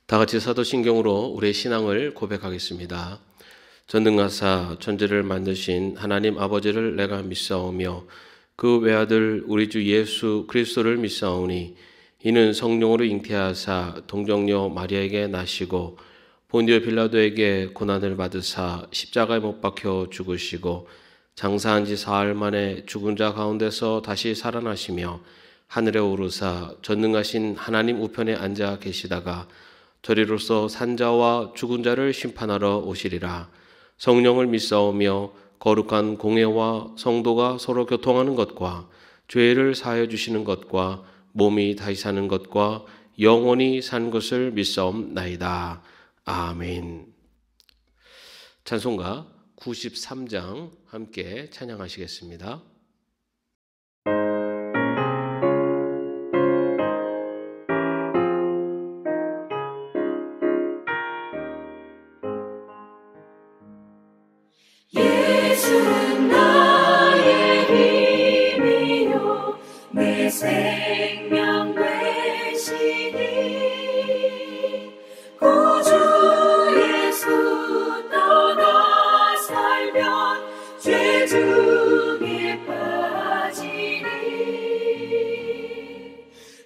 다 같이 사도신경으로 우리의 신앙을 고백하겠습니다. 전능하사 천지를 만드신 하나님 아버지를 내가 믿사오며 그 외아들 우리 주 예수 그리스도를 믿사오니 이는 성령으로 잉태하사 동정녀 마리아에게 나시고 본디오 빌라도에게 고난을 받으사 십자가에 못 박혀 죽으시고 장사한 지 사흘 만에 죽은 자 가운데서 다시 살아나시며 하늘에 오르사 전능하신 하나님 우편에 앉아 계시다가 저리로서 산자와 죽은 자를 심판하러 오시리라. 성령을 믿사오며 거룩한 공회와 성도가 서로 교통하는 것과 죄를 사하여 주시는 것과 몸이 다시 사는 것과 영원히 산 것을 믿사옵나이다. 아멘. 찬송가 93장 함께 찬양하시겠습니다. 예수는 나의 힘이요 내 생명 되시니 구주 예수 떠나 살면 죄 중에 빠지니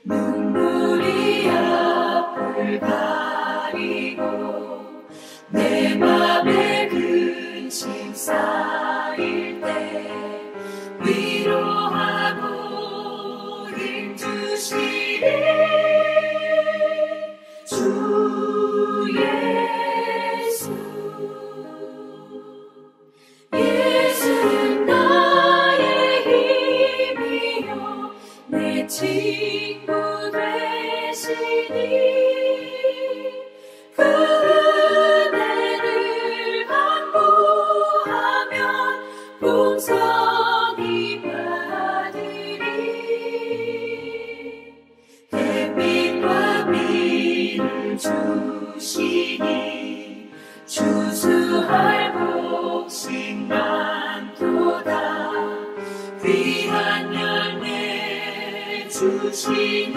눈물이 앞을 가리고 내 맘에 근심 쌓일 때 위로하고 힘주시니 주 예수. 예수는 나의 힘이요 내 친구 되시니 그 은혜를 간구하면 풍성히 받으리. 햇빛과 비를 주시니 추수할 복식 많도다. 귀한 열매 주시느니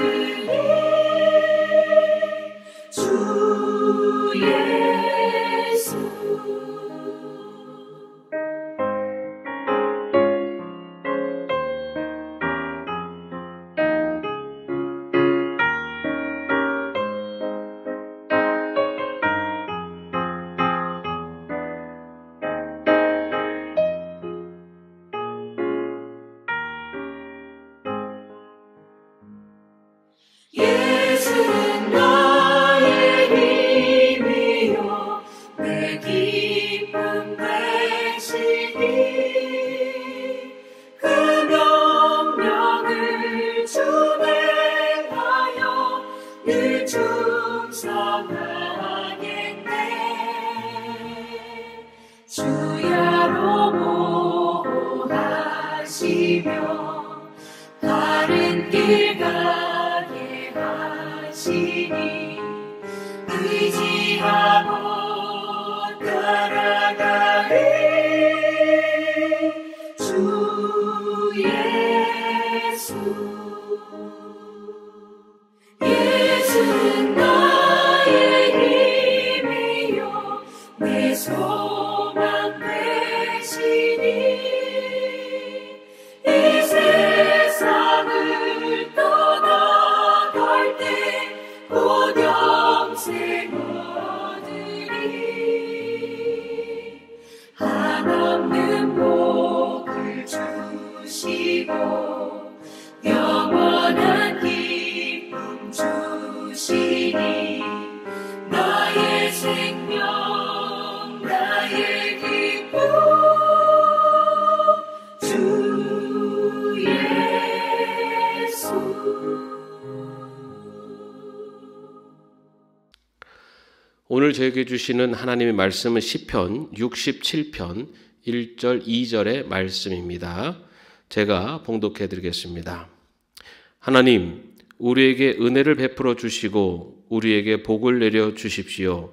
주 예수. 예수는 나의 힘이요 내 기쁨 되시니 그 명령을 준행하여 늘 충성하겠네. 주야로 보호하시며 바른 길 가게 하시니 의지하고 따라가리. 주 예수. 예수는 나의 힘이요 내 소망 되시니 이 세상을 떠나갈 때 곧 영생 얻으리. 한없는 복을 주시고 영원한 기쁨 주시니 나의 생명 나의 기쁨 주 예수. 오늘 저에게 주시는 하나님의 말씀은 시편 67편 1절 2절의 말씀입니다. 제가 봉독해 드리겠습니다. 하나님, 우리에게 은혜를 베풀어 주시고 우리에게 복을 내려 주십시오.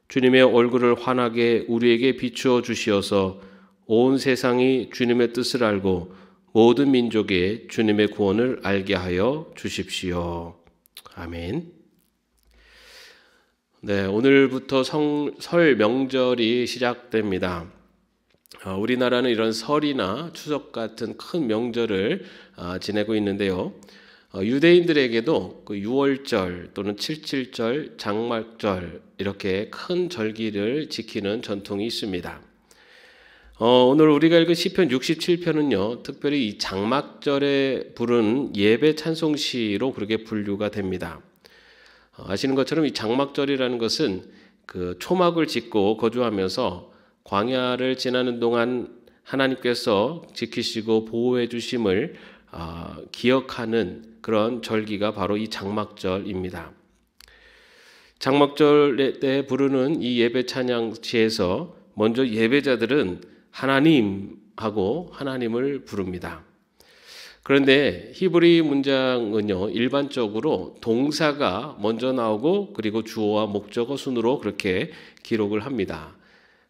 주님의 얼굴을 환하게 우리에게 비추어 주시어서 온 세상이 주님의 뜻을 알고 모든 민족에 주님의 구원을 알게 하여 주십시오. 아멘. 네, 오늘부터 설 명절이 시작됩니다. 우리나라는 이런 설이나 추석 같은 큰 명절을 지내고 있는데요. 유대인들에게도 그 유월절 또는 칠칠절, 장막절 이렇게 큰 절기를 지키는 전통이 있습니다. 오늘 우리가 읽은 시편 67편은요, 특별히 이 장막절에 부른 예배 찬송시로 그렇게 분류가 됩니다. 아시는 것처럼 이 장막절이라는 것은 그 초막을 짓고 거주하면서 광야를 지나는 동안 하나님께서 지키시고 보호해 주심을 기억하는 그런 절기가 바로 이 장막절입니다. 장막절 때 부르는 이 예배 찬양시에서 먼저 예배자들은 하나님하고 하나님을 부릅니다. 그런데 히브리 문장은요, 일반적으로 동사가 먼저 나오고 그리고 주어와 목적어 순으로 그렇게 기록을 합니다.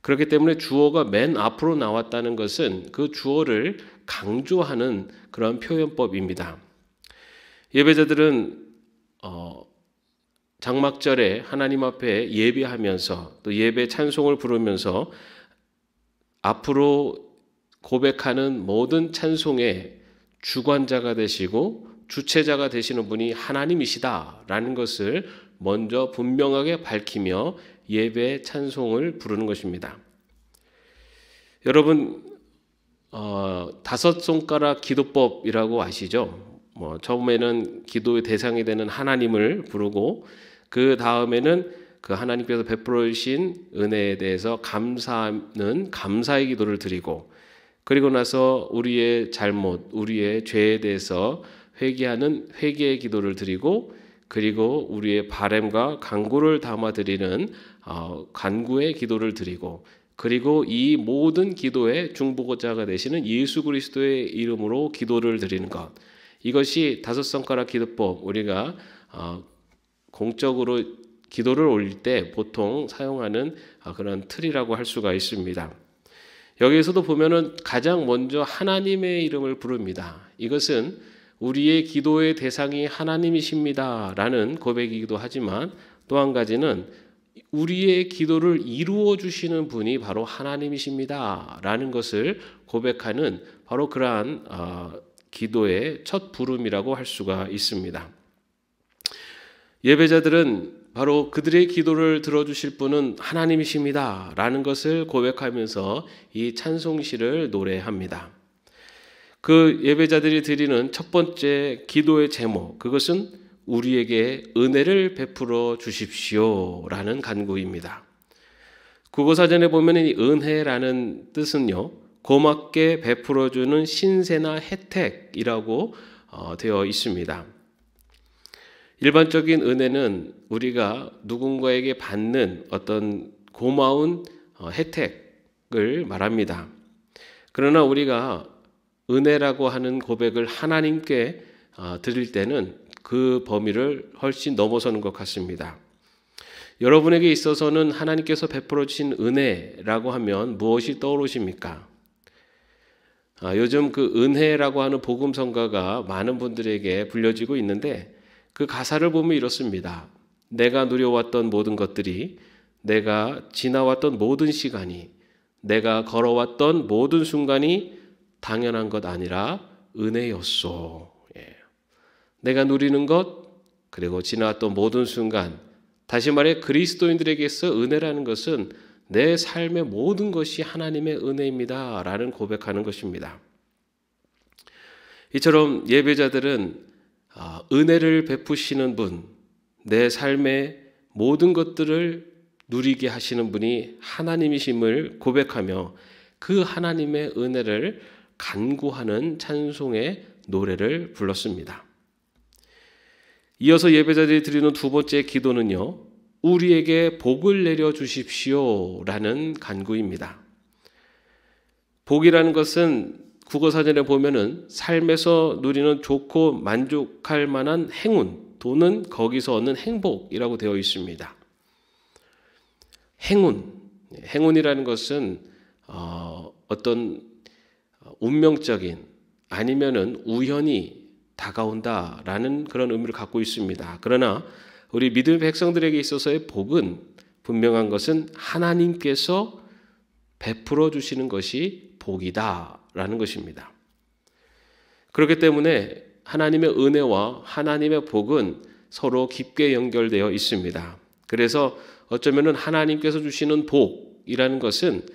그렇기 때문에 주어가 맨 앞으로 나왔다는 것은 그 주어를 강조하는 그런 표현법입니다. 예배자들은 장막절에 하나님 앞에 예배하면서 또 예배 찬송을 부르면서 앞으로 고백하는 모든 찬송의 주관자가 되시고 주체자가 되시는 분이 하나님이시다라는 것을 먼저 분명하게 밝히며 예배 찬송을 부르는 것입니다. 여러분, 다섯 손가락 기도법이라고 아시죠? 처음에는 기도의 대상이 되는 하나님을 부르고 그 다음에는 그 하나님께서 베풀어 주신 은혜에 대해서 감사하는 감사의 기도를 드리고, 그리고 나서 우리의 잘못, 우리의 죄에 대해서 회개하는 회개의 기도를 드리고, 그리고 우리의 바램과 간구를 담아 드리는 간구의 기도를 드리고, 그리고 이 모든 기도의 중보자가 되시는 예수 그리스도의 이름으로 기도를 드리는 것, 이것이 다섯 손가락 기도법, 우리가 공적으로 기도를 올릴 때 보통 사용하는 그런 틀이라고 할 수가 있습니다. 여기에서도 보면은 가장 먼저 하나님의 이름을 부릅니다. 이것은 우리의 기도의 대상이 하나님이십니다라는 고백이기도 하지만, 또 한 가지는 우리의 기도를 이루어 주시는 분이 바로 하나님이십니다라는 것을 고백하는 바로 그러한 기도의 첫 부름이라고 할 수가 있습니다. 예배자들은 바로 그들의 기도를 들어주실 분은 하나님이십니다라는 것을 고백하면서 이 찬송시를 노래합니다. 그 예배자들이 드리는 첫 번째 기도의 제목, 그것은 우리에게 은혜를 베풀어 주십시오라는 간구입니다. 국어사전에 보면 이 은혜라는 뜻은요, 고맙게 베풀어주는 신세나 혜택이라고 되어 있습니다. 일반적인 은혜는 우리가 누군가에게 받는 어떤 고마운 혜택을 말합니다. 그러나 우리가 은혜라고 하는 고백을 하나님께 드릴 때는 그 범위를 훨씬 넘어서는 것 같습니다. 여러분에게 있어서는 하나님께서 베풀어 주신 은혜라고 하면 무엇이 떠오르십니까? 요즘 그 은혜라고 하는 복음성가가 많은 분들에게 불려지고 있는데, 그 가사를 보면 이렇습니다. 내가 누려왔던 모든 것들이, 내가 지나왔던 모든 시간이, 내가 걸어왔던 모든 순간이 당연한 것 아니라 은혜였소. 내가 누리는 것, 그리고 지나왔던 모든 순간, 다시 말해 그리스도인들에게서 은혜라는 것은 내 삶의 모든 것이 하나님의 은혜입니다 라는 고백하는 것입니다. 이처럼 예배자들은 은혜를 베푸시는 분, 내 삶의 모든 것들을 누리게 하시는 분이 하나님이심을 고백하며 그 하나님의 은혜를 간구하는 찬송의 노래를 불렀습니다. 이어서 예배자들이 드리는 두 번째 기도는요, 우리에게 복을 내려 주십시오라는 간구입니다. 복이라는 것은 국어사전에 보면은 삶에서 누리는 좋고 만족할 만한 행운 또는 거기서 얻는 행복이라고 되어 있습니다. 행운이라는 것은 어떤 운명적인 아니면은 우연히 다가온다라는 그런 의미를 갖고 있습니다. 그러나 우리 믿음의 백성들에게 있어서의 복은 분명한 것은 하나님께서 베풀어 주시는 것이 복이다라는 것입니다. 그렇기 때문에 하나님의 은혜와 하나님의 복은 서로 깊게 연결되어 있습니다. 그래서 어쩌면은 하나님께서 주시는 복이라는 것은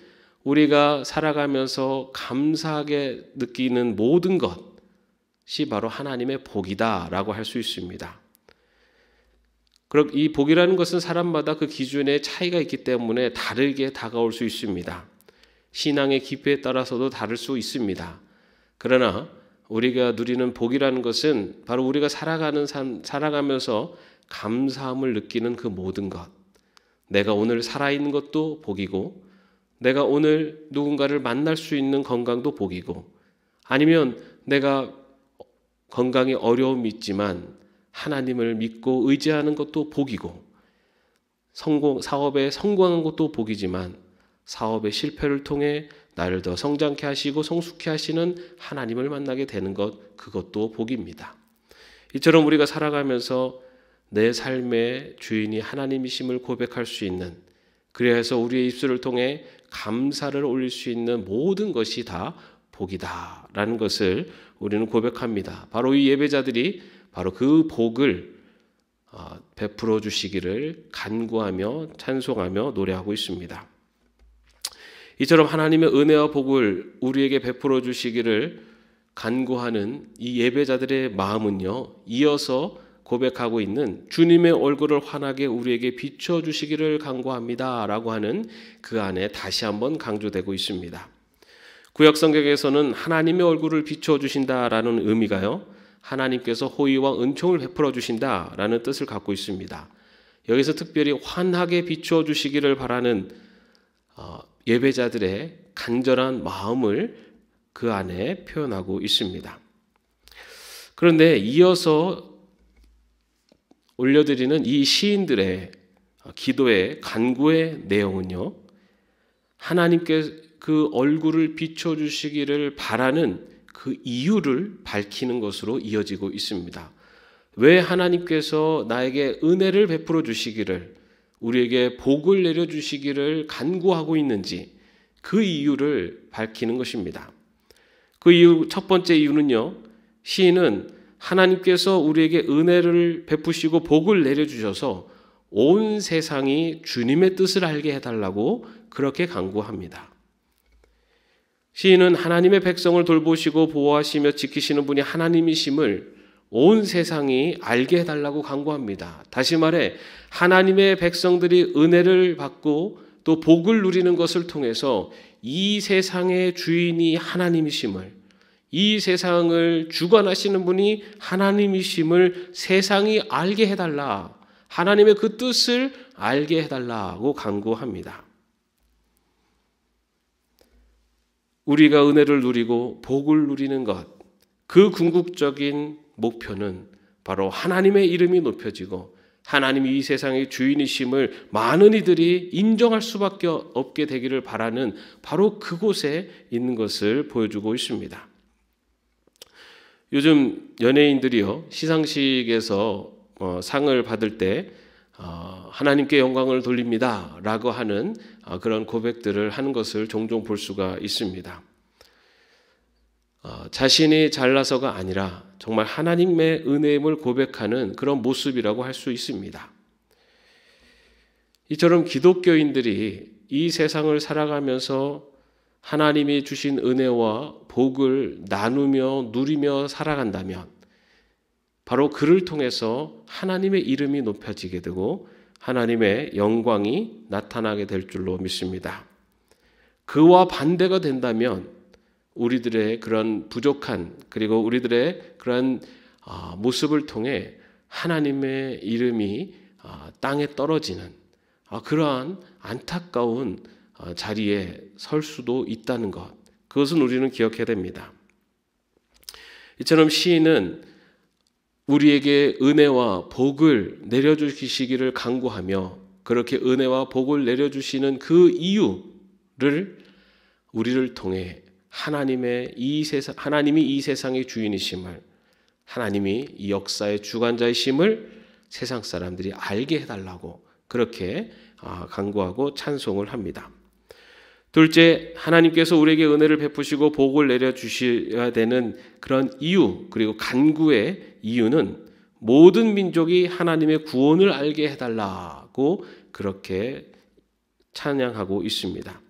우리가 살아가면서 감사하게 느끼는 모든 것이 바로 하나님의 복이다라고 할 수 있습니다. 그럼 이 복이라는 것은 사람마다 그 기준에 차이가 있기 때문에 다르게 다가올 수 있습니다. 신앙의 깊이에 따라서도 다를 수 있습니다. 그러나 우리가 누리는 복이라는 것은 바로 우리가 살아가면서 감사함을 느끼는 그 모든 것. 내가 오늘 살아있는 것도 복이고, 내가 오늘 누군가를 만날 수 있는 건강도 복이고, 아니면 내가 건강에 어려움이 있지만 하나님을 믿고 의지하는 것도 복이고, 사업에 성공한 것도 복이지만 사업의 실패를 통해 나를 더 성장케 하시고 성숙케 하시는 하나님을 만나게 되는 것, 그것도 복입니다. 이처럼 우리가 살아가면서 내 삶의 주인이 하나님이심을 고백할 수 있는, 그래서 우리의 입술을 통해 감사를 올릴 수 있는 모든 것이 다 복이다라는 것을 우리는 고백합니다. 바로 이 예배자들이 바로 그 복을 베풀어 주시기를 간구하며 찬송하며 노래하고 있습니다. 이처럼 하나님의 은혜와 복을 우리에게 베풀어 주시기를 간구하는 이 예배자들의 마음은요, 이어서 고백하고 있는 주님의 얼굴을 환하게 우리에게 비춰 주시기를 간구합니다 라고 하는 그 안에 다시 한번 강조되고 있습니다. 구약 성경에서는 하나님의 얼굴을 비춰 주신다라는 의미가요, 하나님께서 호의와 은총을 베풀어 주신다라는 뜻을 갖고 있습니다. 여기서 특별히 환하게 비춰 주시기를 바라는 예배자들의 간절한 마음을 그 안에 표현하고 있습니다. 그런데 이어서 올려드리는 이 시인들의 기도의 간구의 내용은요, 하나님께 그 얼굴을 비춰주시기를 바라는 그 이유를 밝히는 것으로 이어지고 있습니다. 왜 하나님께서 나에게 은혜를 베풀어 주시기를, 우리에게 복을 내려주시기를 간구하고 있는지 그 이유를 밝히는 것입니다. 그 이유, 첫 번째 이유는요, 시인은 하나님께서 우리에게 은혜를 베푸시고 복을 내려주셔서 온 세상이 주님의 뜻을 알게 해달라고 그렇게 간구합니다. 시인은 하나님의 백성을 돌보시고 보호하시며 지키시는 분이 하나님이심을 온 세상이 알게 해달라고 간구합니다. 다시 말해 하나님의 백성들이 은혜를 받고 또 복을 누리는 것을 통해서 이 세상의 주인이 하나님이심을, 이 세상을 주관하시는 분이 하나님이심을 세상이 알게 해달라, 하나님의 그 뜻을 알게 해달라고 간구합니다. 우리가 은혜를 누리고 복을 누리는 것, 그 궁극적인 목표는 바로 하나님의 이름이 높여지고 하나님이 이 세상의 주인이심을 많은 이들이 인정할 수밖에 없게 되기를 바라는 바로 그곳에 있는 것을 보여주고 있습니다. 요즘 연예인들이요, 시상식에서 상을 받을 때 하나님께 영광을 돌립니다 라고 하는 그런 고백들을 하는 것을 종종 볼 수가 있습니다. 자신이 잘나서가 아니라 정말 하나님의 은혜임을 고백하는 그런 모습이라고 할 수 있습니다. 이처럼 기독교인들이 이 세상을 살아가면서 하나님이 주신 은혜와 복을 나누며 누리며 살아간다면 바로 그를 통해서 하나님의 이름이 높여지게 되고 하나님의 영광이 나타나게 될 줄로 믿습니다. 그와 반대가 된다면 우리들의 그런 부족한, 그리고 우리들의 그런 모습을 통해 하나님의 이름이 땅에 떨어지는 그러한 안타까운 자리에 설 수도 있다는 것, 그것은 우리는 기억해야 됩니다. 이처럼 시인은 우리에게 은혜와 복을 내려주시기를 간구하며 그렇게 은혜와 복을 내려주시는 그 이유를 우리를 통해 하나님이 이 세상의 주인이심을, 하나님이 이 역사의 주관자이심을 세상 사람들이 알게 해달라고 그렇게 간구하고 찬송을 합니다. 둘째, 하나님께서 우리에게 은혜를 베푸시고 복을 내려주셔야 되는 그런 이유, 그리고 간구의 이유는 모든 민족이 하나님의 구원을 알게 해달라고 그렇게 찬양하고 있습니다.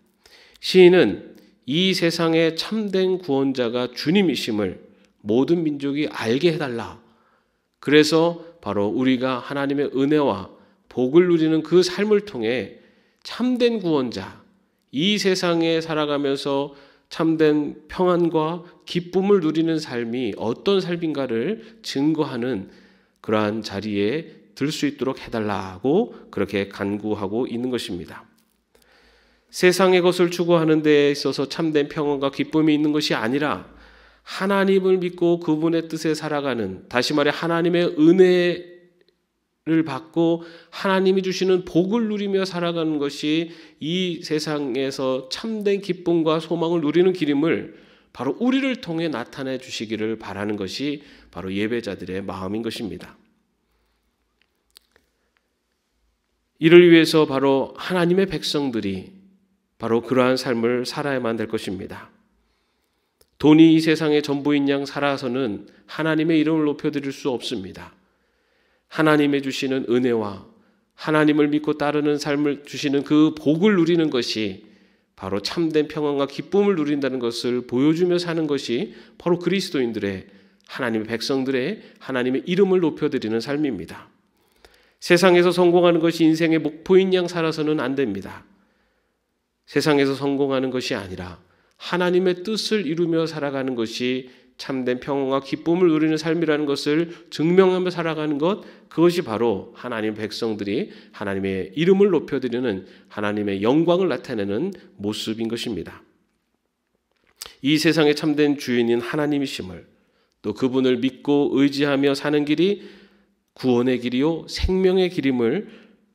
시인은 이 세상의 참된 구원자가 주님이심을 모든 민족이 알게 해달라. 그래서 바로 우리가 하나님의 은혜와 복을 누리는 그 삶을 통해 참된 구원자, 이 세상에 살아가면서 참된 평안과 기쁨을 누리는 삶이 어떤 삶인가를 증거하는 그러한 자리에 들 수 있도록 해달라고 그렇게 간구하고 있는 것입니다. 세상의 것을 추구하는 데 있어서 참된 평안과 기쁨이 있는 것이 아니라 하나님을 믿고 그분의 뜻에 살아가는, 다시 말해 하나님의 은혜를 받고 하나님이 주시는 복을 누리며 살아가는 것이 이 세상에서 참된 기쁨과 소망을 누리는 길임을 바로 우리를 통해 나타내 주시기를 바라는 것이 바로 예배자들의 마음인 것입니다. 이를 위해서 바로 하나님의 백성들이 바로 그러한 삶을 살아야만 될 것입니다. 돈이 이 세상의 전부인 양 살아서는 하나님의 이름을 높여드릴 수 없습니다. 하나님의 주시는 은혜와 하나님을 믿고 따르는 삶을 주시는 그 복을 누리는 것이 바로 참된 평안과 기쁨을 누린다는 것을 보여주며 사는 것이 바로 그리스도인들의, 하나님의 백성들의 하나님의 이름을 높여드리는 삶입니다. 세상에서 성공하는 것이 인생의 목표인 양 살아서는 안 됩니다. 세상에서 성공하는 것이 아니라 하나님의 뜻을 이루며 살아가는 것이 참된 평안과 기쁨을 누리는 삶이라는 것을 증명하며 살아가는 것, 그것이 바로 하나님의 백성들이 하나님의 이름을 높여드리는, 하나님의 영광을 나타내는 모습인 것입니다. 이 세상의 참된 주인인 하나님이심을, 또 그분을 믿고 의지하며 사는 길이 구원의 길이요 생명의 길임을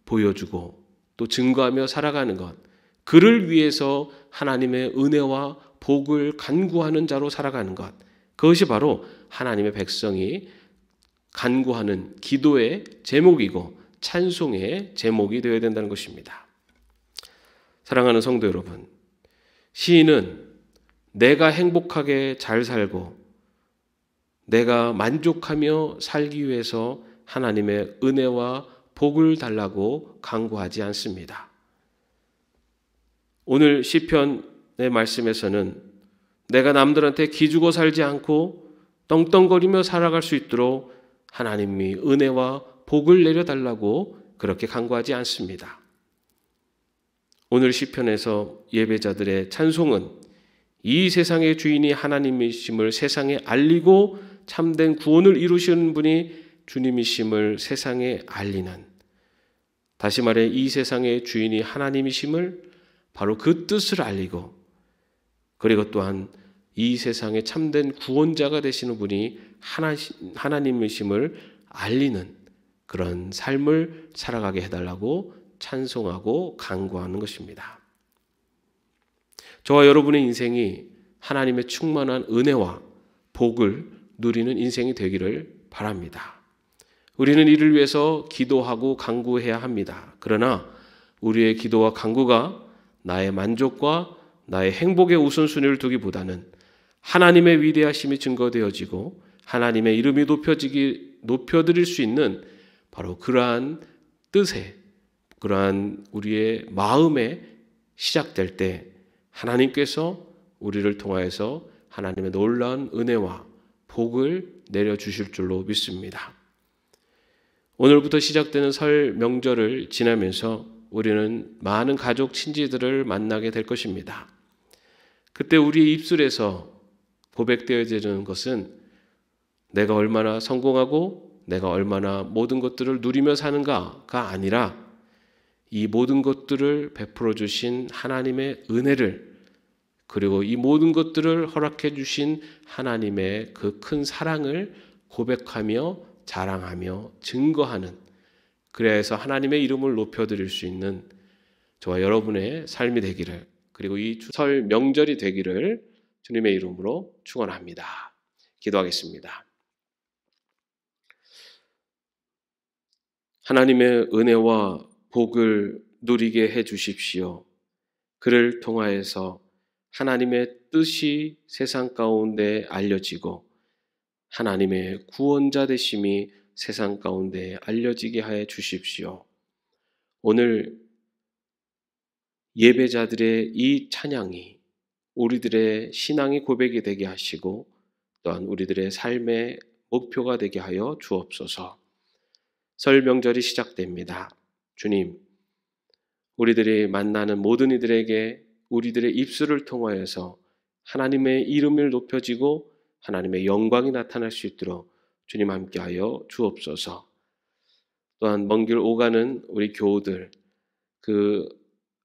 보여주고 또 증거하며 살아가는 것, 그를 위해서 하나님의 은혜와 복을 간구하는 자로 살아가는 것, 그것이 바로 하나님의 백성이 간구하는 기도의 제목이고 찬송의 제목이 되어야 된다는 것입니다. 사랑하는 성도 여러분, 시인은 내가 행복하게 잘 살고 내가 만족하며 살기 위해서 하나님의 은혜와 복을 달라고 간구하지 않습니다. 오늘 시편의 말씀에서는 내가 남들한테 기주고 살지 않고 떵떵거리며 살아갈 수 있도록 하나님이 은혜와 복을 내려달라고 그렇게 간구하지 않습니다. 오늘 시편에서 예배자들의 찬송은 이 세상의 주인이 하나님이심을 세상에 알리고 참된 구원을 이루시는 분이 주님이심을 세상에 알리는, 다시 말해 이 세상의 주인이 하나님이심을 바로 그 뜻을 알리고, 그리고 또한 이 세상에 참된 구원자가 되시는 분이 하나님이심을 알리는 그런 삶을 살아가게 해달라고 찬송하고 간구하는 것입니다. 저와 여러분의 인생이 하나님의 충만한 은혜와 복을 누리는 인생이 되기를 바랍니다. 우리는 이를 위해서 기도하고 간구해야 합니다. 그러나 우리의 기도와 간구가 나의 만족과 나의 행복의 우선순위를 두기보다는 하나님의 위대하심이 증거되어지고 하나님의 이름이 높여드릴 수 있는 바로 그러한 뜻에, 그러한 우리의 마음에 시작될 때 하나님께서 우리를 통하여서 하나님의 놀라운 은혜와 복을 내려주실 줄로 믿습니다. 오늘부터 시작되는 설 명절을 지나면서 우리는 많은 가족, 친지들을 만나게 될 것입니다. 그때 우리의 입술에서 고백되어지는 것은 내가 얼마나 성공하고 내가 얼마나 모든 것들을 누리며 사는가가 아니라 이 모든 것들을 베풀어 주신 하나님의 은혜를, 그리고 이 모든 것들을 허락해 주신 하나님의 그 큰 사랑을 고백하며 자랑하며 증거하는, 그래서 하나님의 이름을 높여드릴 수 있는 저와 여러분의 삶이 되기를, 그리고 이 설 명절이 되기를 주님의 이름으로 축원합니다. 기도하겠습니다. 하나님의 은혜와 복을 누리게 해 주십시오. 그를 통하여서 하나님의 뜻이 세상 가운데 알려지고 하나님의 구원자 되심이 세상 가운데 알려지게 해 주십시오. 오늘 예배자들의 이 찬양이 우리들의 신앙의 고백이 되게 하시고 또한 우리들의 삶의 목표가 되게 하여 주옵소서. 설 명절이 시작됩니다. 주님, 우리들이 만나는 모든 이들에게 우리들의 입술을 통하여서 하나님의 이름을 높여지고 하나님의 영광이 나타날 수 있도록 주님 함께하여 주옵소서. 또한 먼 길 오가는 우리 교우들 그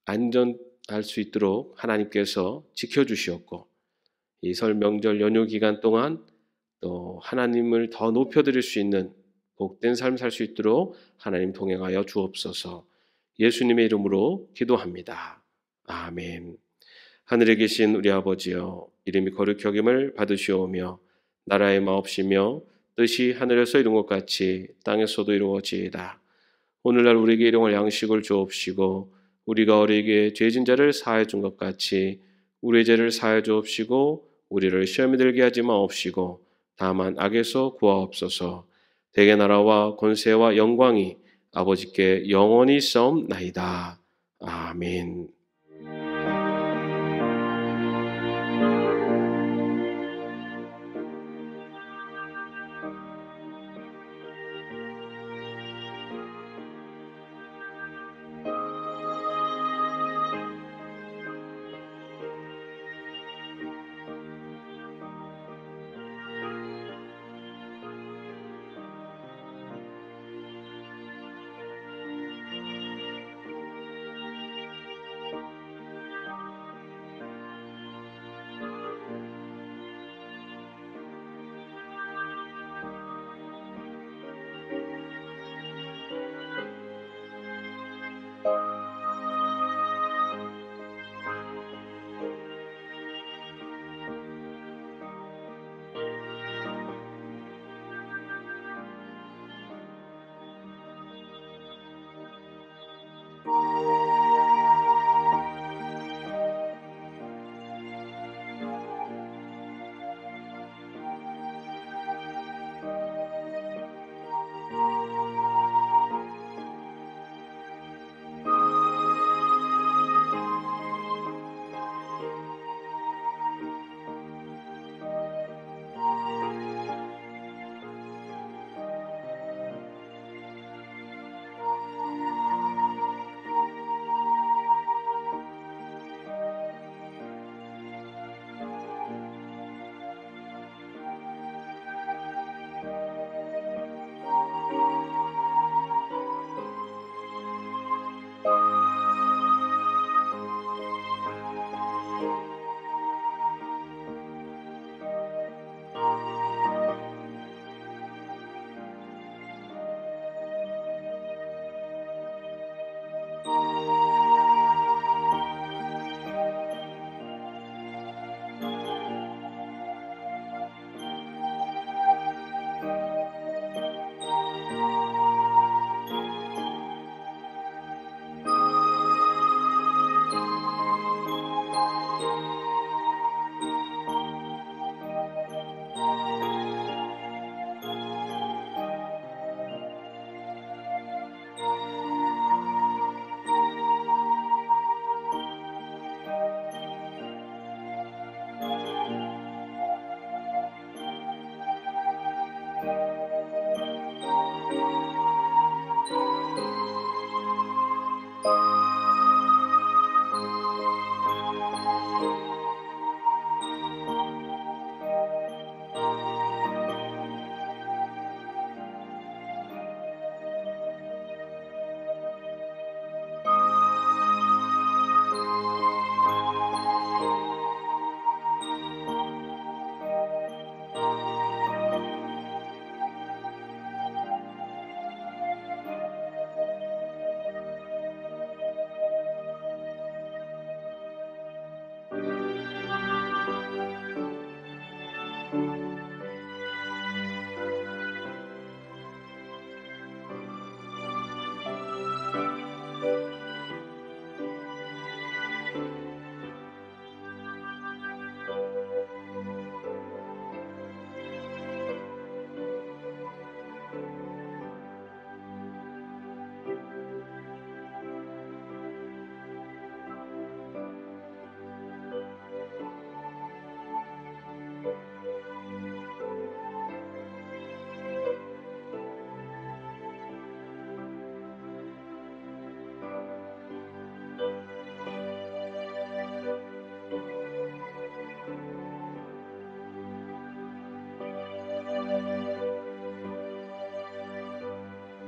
안전할 수 있도록 하나님께서 지켜주시옵고 이 설 명절 연휴 기간 동안 또 하나님을 더 높여드릴 수 있는 복된 삶 살 수 있도록 하나님 동행하여 주옵소서. 예수님의 이름으로 기도합니다. 아멘. 하늘에 계신 우리 아버지여, 이름이 거룩히 여김을 받으시오며 나라의 마옵시며 뜻이 하늘에서 이룬 것 같이 땅에서도 이루어지이다. 오늘날 우리에게 일용할 양식을 주옵시고 우리가 어리에게 죄진 자를 사하여 준 것 같이 우리의 죄를 사하여 주옵시고 우리를 시험에 들게 하지 마옵시고 다만 악에서 구하옵소서. 대개 나라와 권세와 영광이 아버지께 영원히 있사옵나이다. 아멘.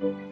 주시니